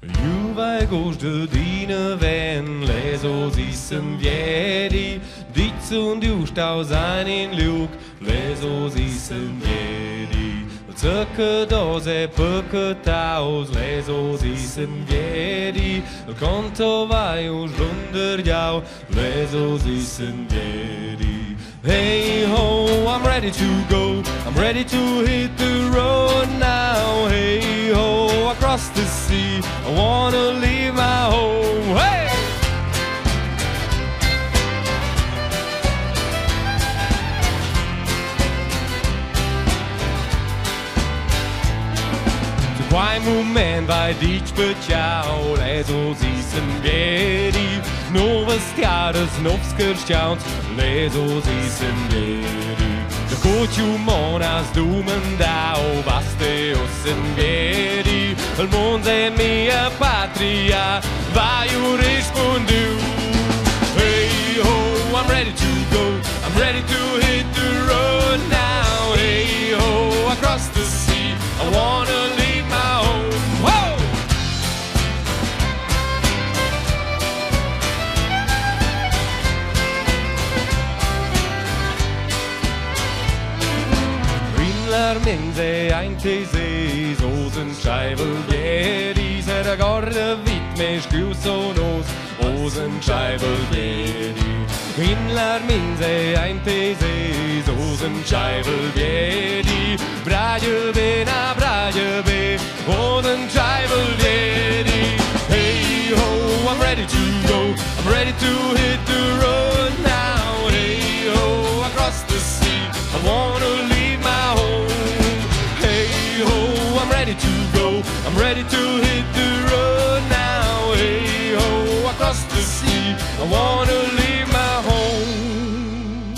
Ju vai gosto dine wenn leso sissen vieri Ditz und ju staus ein in Lug leso sissen vieri Zöcke dose pöcke taus leso sissen vieri Conto vai us runder jau leso sissen vieri Hey ho, I'm ready to go, I'm ready to hit the road now. Hey ho, across the sea, I wanna leave my home. Hey! Zu quai moment vai dic special, leso sissen vieri, novas tiaras, novs kerstjauns, leso sissen vieri. De cociu monas dumandau, vaste ossen vieri, il mondo è mia patria, vai u rispondu. Hey ho, I'm ready to go, I'm ready to hit the road now. Hey ho, across the sea, I wanna leave my home. Whoa! Mense ein teses osen scheivel jeri ser gorda vit me scrius sonos osen scheivel jeri in lar mense ein teses osen scheivel jeri braje be osen scheivel jeri hey ho I'm ready to go I'm ready to hit the road now hey ho across the sea I wanna leave my home. I'm ready to go, I'm ready to hit the road now. Hey ho, across the sea, I wanna leave my home.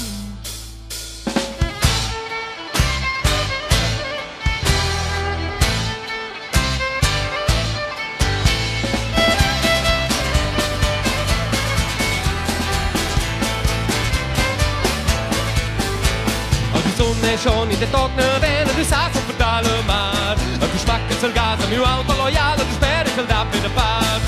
Und die Sonne schon in der trockenen Wellen, du saßt auf der Mar. Du schmackes il gas, il mio auto loiale, tu speri che il dà per paz.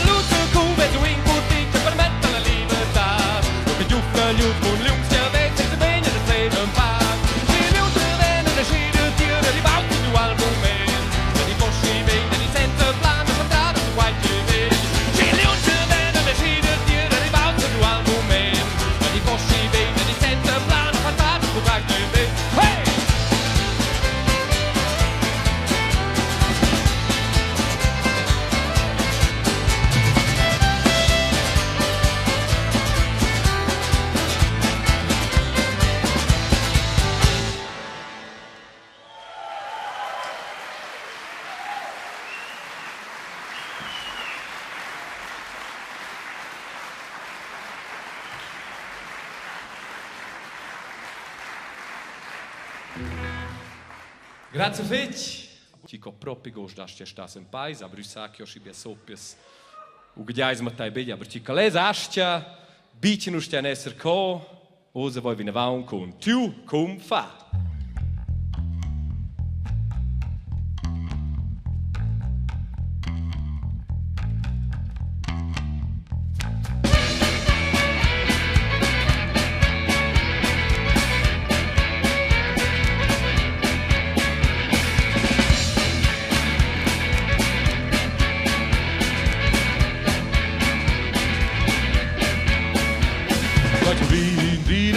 Luce come tu incurtite per mettere la libertà. Lo che giuffa gli ultimi lungs che avete se bene da sei un paz. Si liute bene da scire tira di bauti di al moment. E di posci bene di senza plan, contrario su qualche vedi. Si liute bene da scire tira di bauti di al moment. E di posci bene di senza plan, contrario su qualche vedi. Hey! Grazie fetch. Chico proprio gosta che stas in pais, aber ich sag jo schibia sopies. U gdiais matai bella, aber chica les astia, bici ustia nesser ko, osa voi vine vaun con tu cunfar.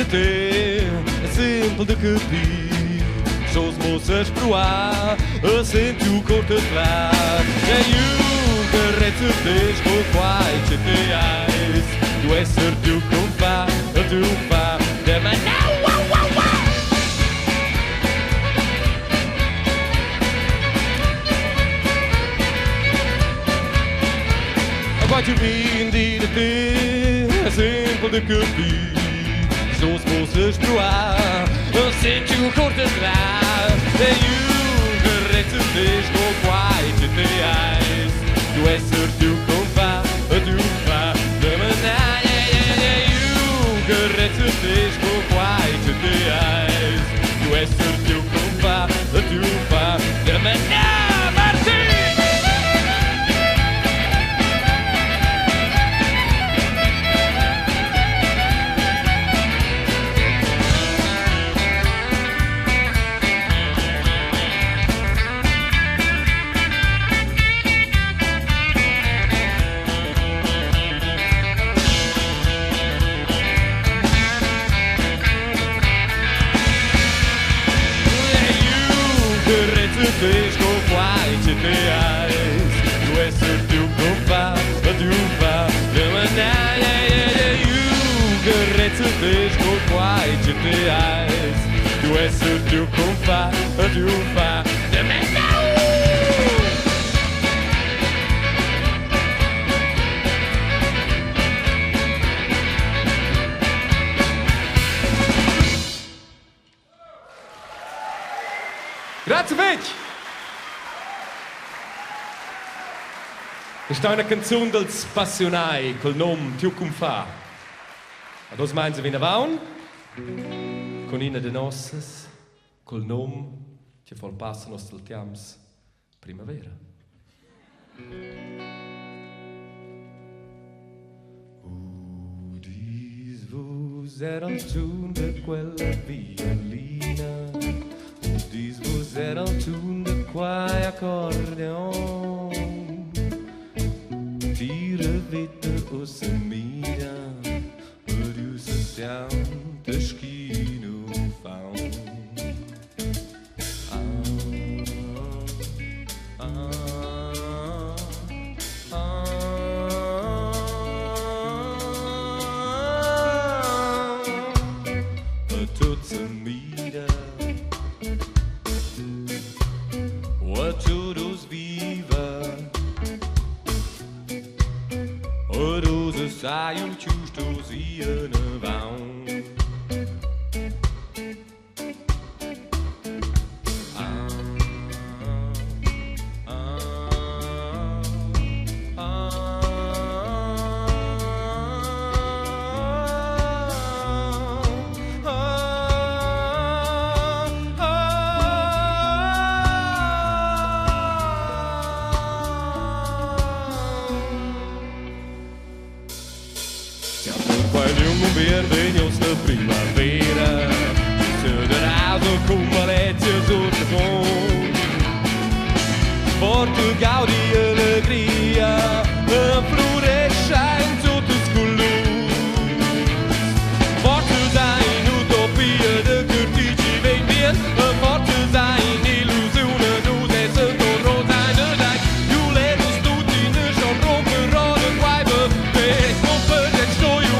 É simples de capir, só os moças proar, assente o corpo atrás. É o que recebes com quais te teais, tu és certo o cunfar, de manhã. Agora eu vim dir-te, é simples de capir. Só os moças proar, sente o corpo atrás. É o que recebes com quais te teais, tu és certo o cunfar, de manhã. É o que recebes com quais te teais, tu és certo o cunfar, de manhã. Martin! te con quai ci te ais. Tu essere più cunfar, tu fa, de manana, gerezze te con quai ci te ais. Tu essere più cunfar, tu fa, de manana. Grazie Vic! Questa è una canzone del Spassionai col nome Tiu cunfar. Ad os meins vina vaun, con una de nossas, col nome che fa il passo nostro tiams Primavera. Udis vos era il tune de quella violina. Dis vos era il tune de quai accordeon. Tira vette o semina, du se stiam de schino faun. Tot semina. Todos viva Odose saiu ciustos iene vaun Bienvenidos de primavera, considerado con Valencia sotto fondo. Portugal di alegria, florescem sotto scolus. Forza in utopia de curtici vem bien, forza in illusione dose sotto rosa de dai. Juledos tutti ne schon romper roda quaibe, te comper de stoio.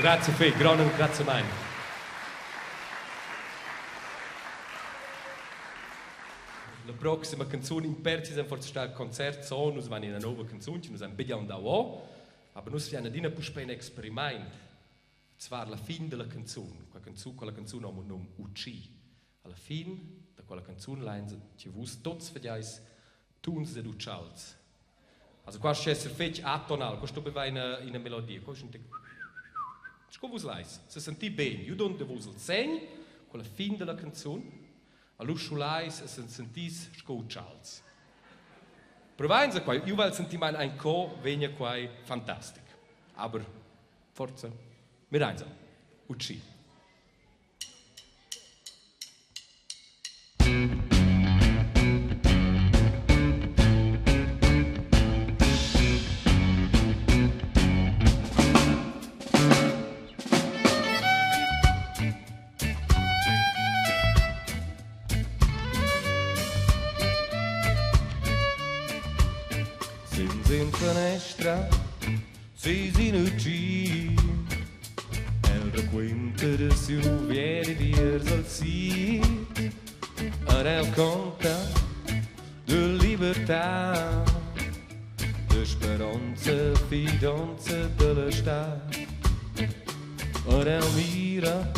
Grazie Fei, gronen, grazie mein. la prossima canzone in perzi è forse il concerto, noi vanno in una nuova canzone, noi siamo belli da o, ma noi siamo di una puspena esperimento, zwar la fine della canzone, quella canzone ha un nome Utschi, alla fine di quella canzone ci vuoi tutti vedere tuns ed uccials. Also qua c'è essere fece atonal, questo va in una melodia, questo è come vuoi leis, se senti bene, io non devo il segno, quella fine della canzone, all'usciolai se sentis scoutchals. Provainza qua, io voglio sentire ein co vegna qua fantastico. Aber forza, mir eins, Utschi. Finestra, sei in Utschi, el racconta de seu vieri dies al si, ora el conta de libertà, de speranza, fidanza della sta, ora el mira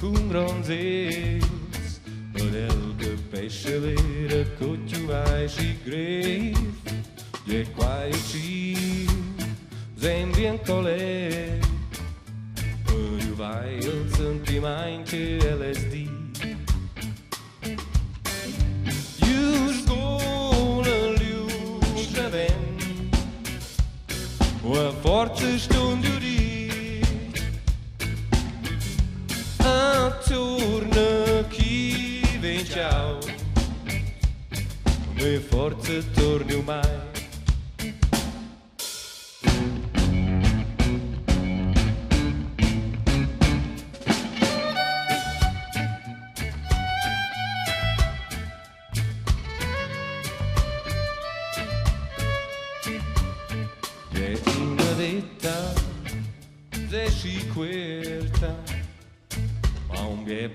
con granzes, ora el che pesce vera cocciu vai si greve. E qua ci sembri un colè, e vai il sentimento LSD. Io scola l'uscia ven, a forza stundu di, attorno chi ven ciao, me forza torni mai.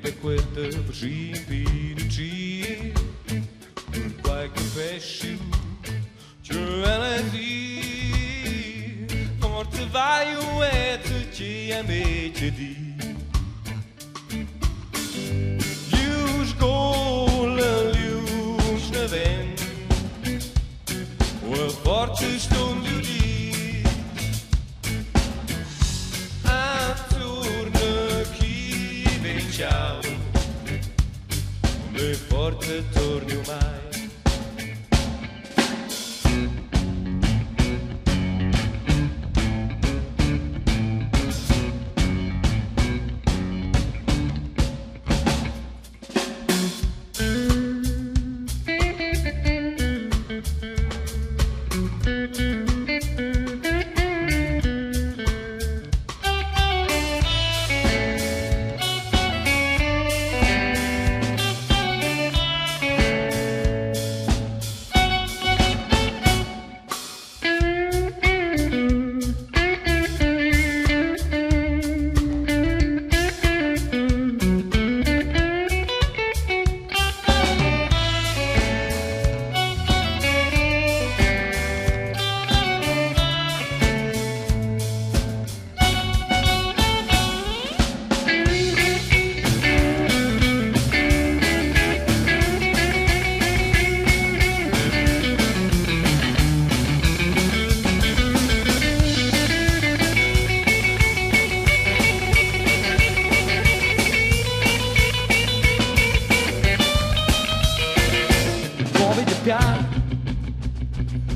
Per questa precipitaci per qualche pesce cioè lì forse vai e ci amici di lius gola lius neven o forse stundu di attorno chi ven ciao le forze torni mai.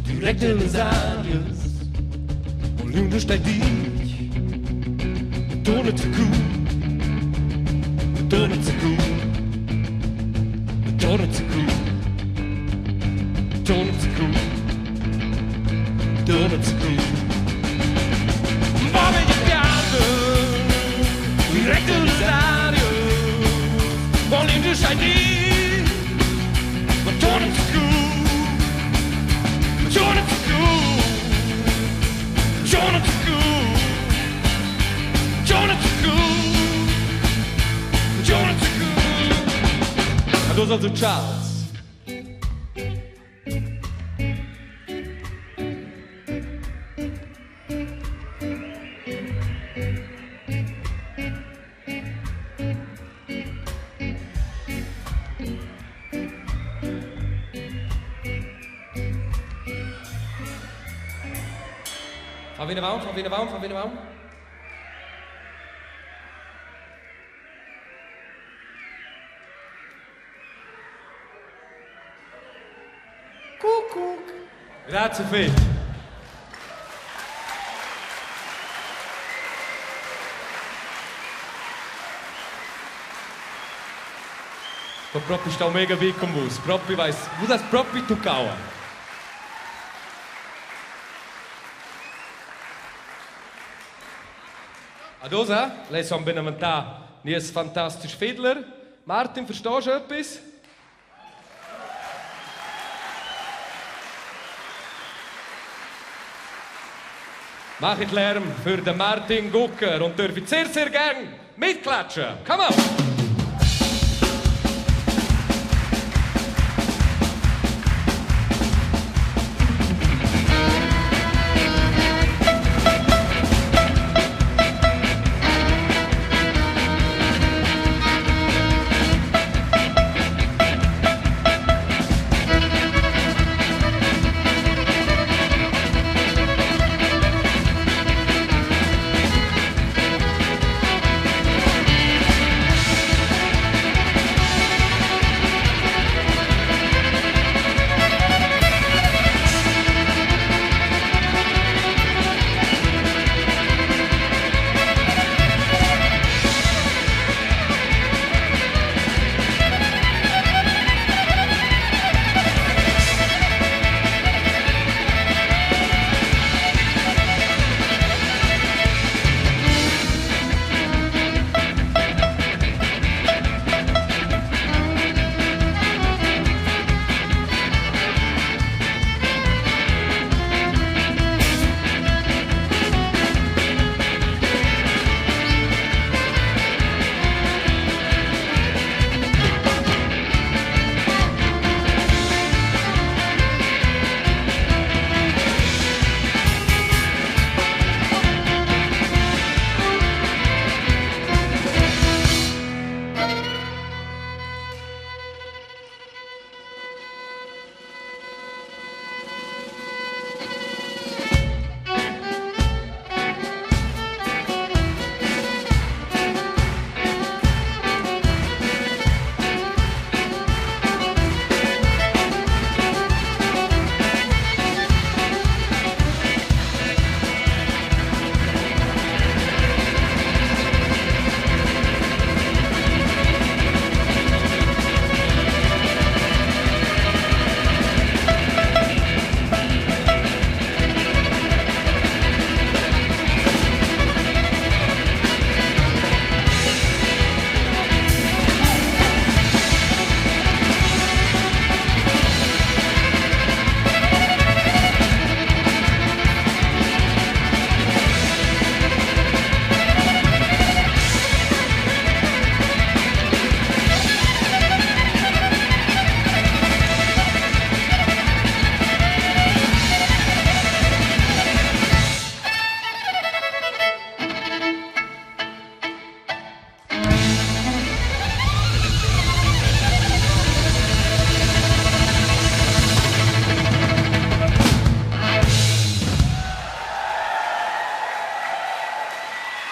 Direct in les Arias, und Lünde steigt dich, Donne zu Kuh, Donne zu Kuh, Donne zu Kuh, Donne zu Kuh, Donne zu Kuh. Muove di piano, direct in les Arias, und Lünde steigt dich, Donne zu Kuh. Those are the Charles. Fa viene warm, fa viene warm, fa viene warm. Cuccuc. Grazie Fett. Pa proprio sta mega big con vos. Proprio weiß, wo das proprio tu kaua. Adosa, lei son benaventà, nies fantastisch Fiedler. Martin, verstehst du etwas? Mach ich Lärm für den Martin Gucker und dürft sehr, sehr gern mitklatschen. Come on!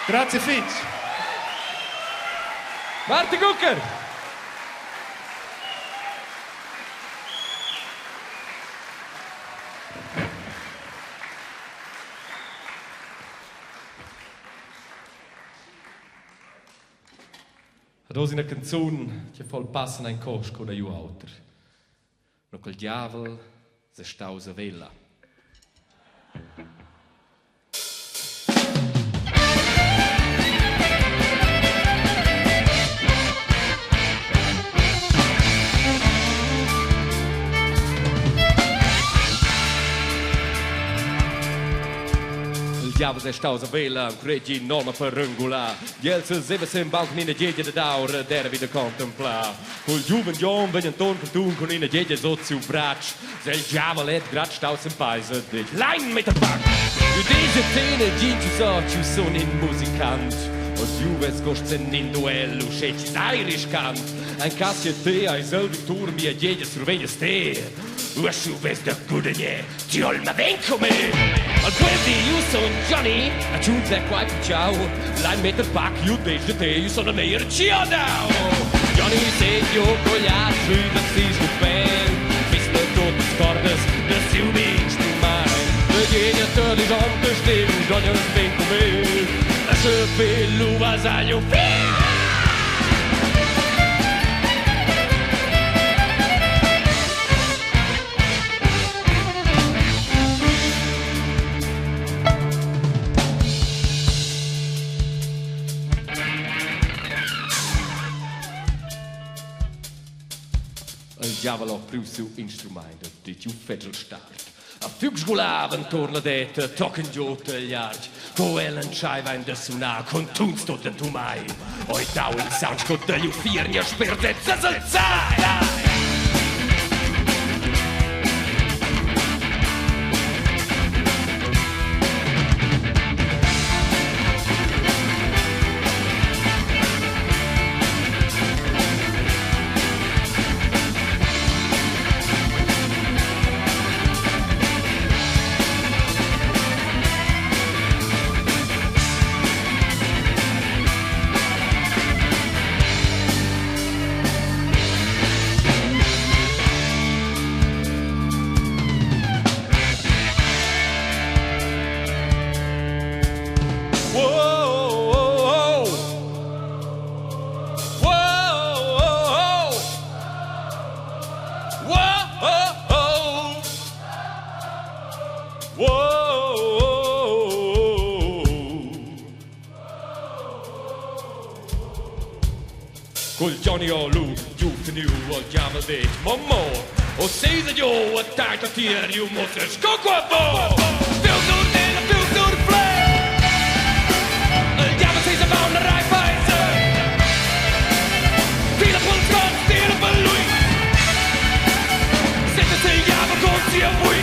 Grazie Fitz. Martin Gucker. Adesso una canzone che fa passare in cost con un altro. No col giavel, se staus a Vella. Diavolo se staus a Vella, un cregi enorme per regolare. Gli se seve se in banco in gege de daur, der wieder contemplar. Col giuven John venien ton per tun con in gege so zu bracch. Se il diavolo et grad staus in paese dich. Lein mit der Back! Du diese Szene ginci so, ci son in Musikant. Und Juves gosten in duello, schätz irisch kant. Ein Kassie te, ein selbi Tour, mi gege surveglias te. Uas Juves der Gudenie, ti olma venko me! Al quelli io son Gioni, a giunta qua più ciao, l'hai metter pack io desde te, io sono ne RTR Gioni sei io con gli altri, da si stupen, visto tutte scordes, da si un instrument. Le genia te li jonte stem, Gioni non ben come, a se bello vasaglio fier. Giavel op più su instrumenten, dit ju fedel start. A fugsgolaven tornadete, tocken jote ljart. Ko ellen scheiwein de suna, con tunst tot de tu mai. Oi dauen sounds kot de ju firnia sperde, zazel zai! Col Gioni o lu, giusto nu, o giavel dit, mamma. O sei se io, a tanto tier, io mosse scocco a bo. Filter nella filter play. Il giavel sei se va una rai paese. Tira per il scott, tira per lui. Sente se il giavel con sia vui.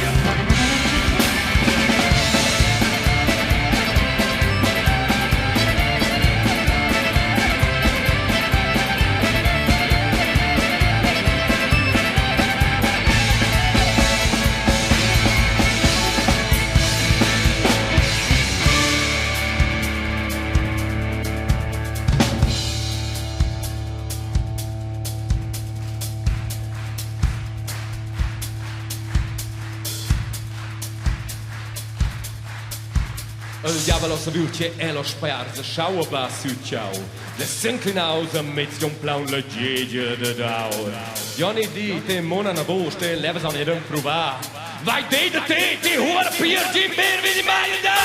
Il diavolo si vuce e lo sperza, schau a su ciao. Le s'inclinausa mit un plan le gege de dau. Gioni di te mona na voste, leves an jedem provar. Vai de te, ti hora pier, di mer vi di mai da.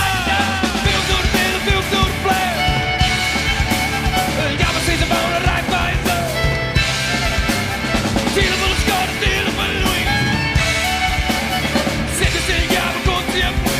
Filter play. Il diavolo si se va una right paese. Tira per lo scott, tira per lui. Siete se il diavolo con sia qui.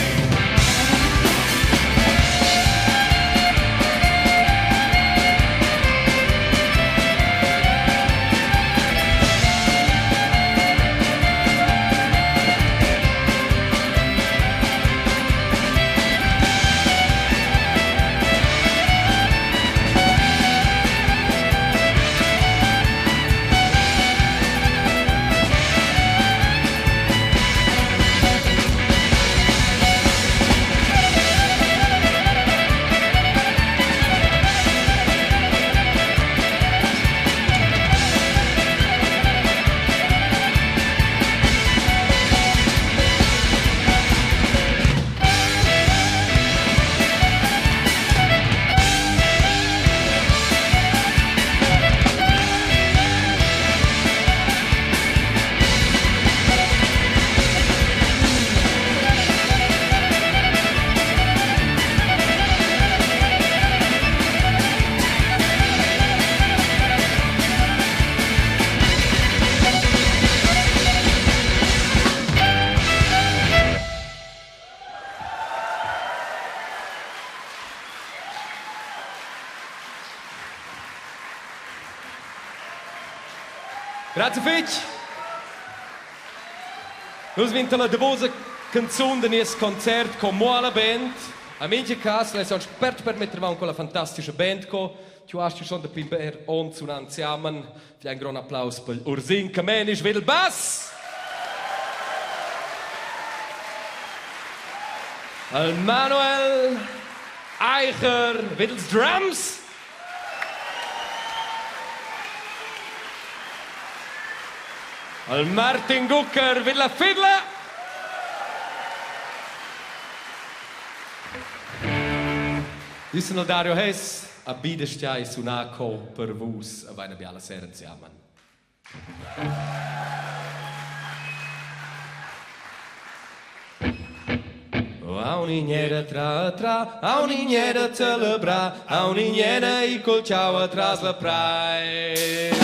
Grazie Fitch. Nus vinta la devosa canzone del nostro concerto con la band. A minha casa, nós somos perto per mettere avanti con la fantastische Band. Tu hast schon der Primavera und zusammen. Für einen großen Applaus per Ursin Kamenisch will Bass. al Manuel Eicher mittels drums. Al Martin Gucker mit la fiddle. Dissen al Dario Hess a bidestiai sunaco per vus a vaina biala sera ziaman. A un'igneda tra, a un'igneda celebra, a un'igneda I col ciao atras la prai.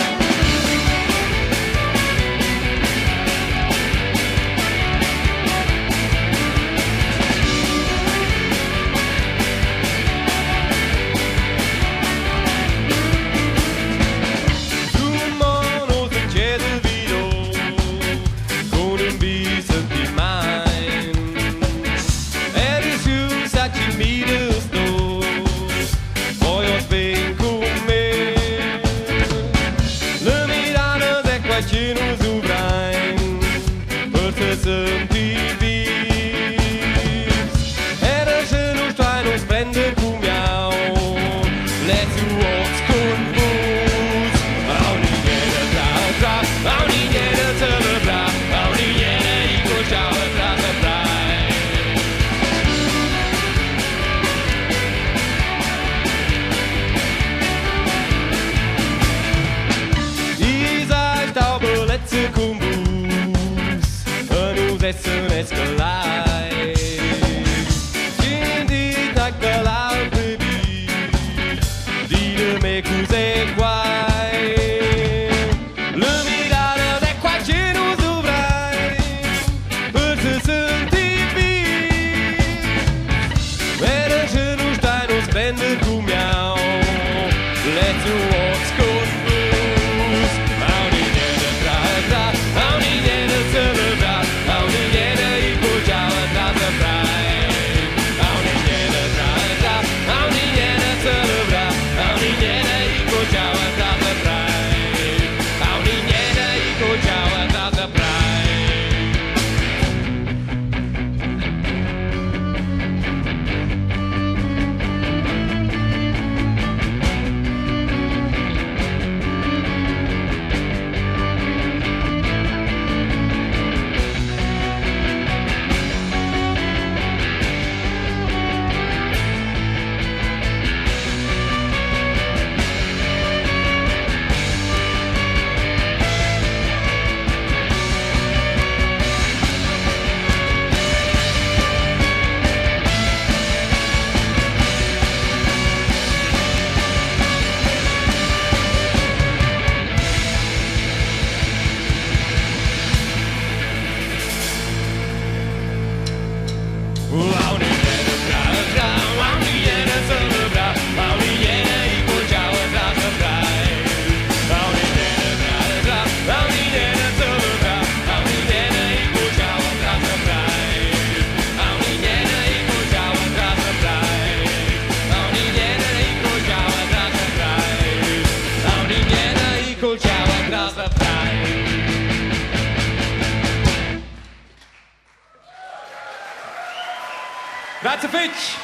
Grazie Fitch.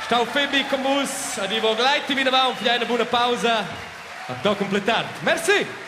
Stau Fimbi con mus, a divo gleiti vina va un fiaina buona pausa. A to completar. Merci.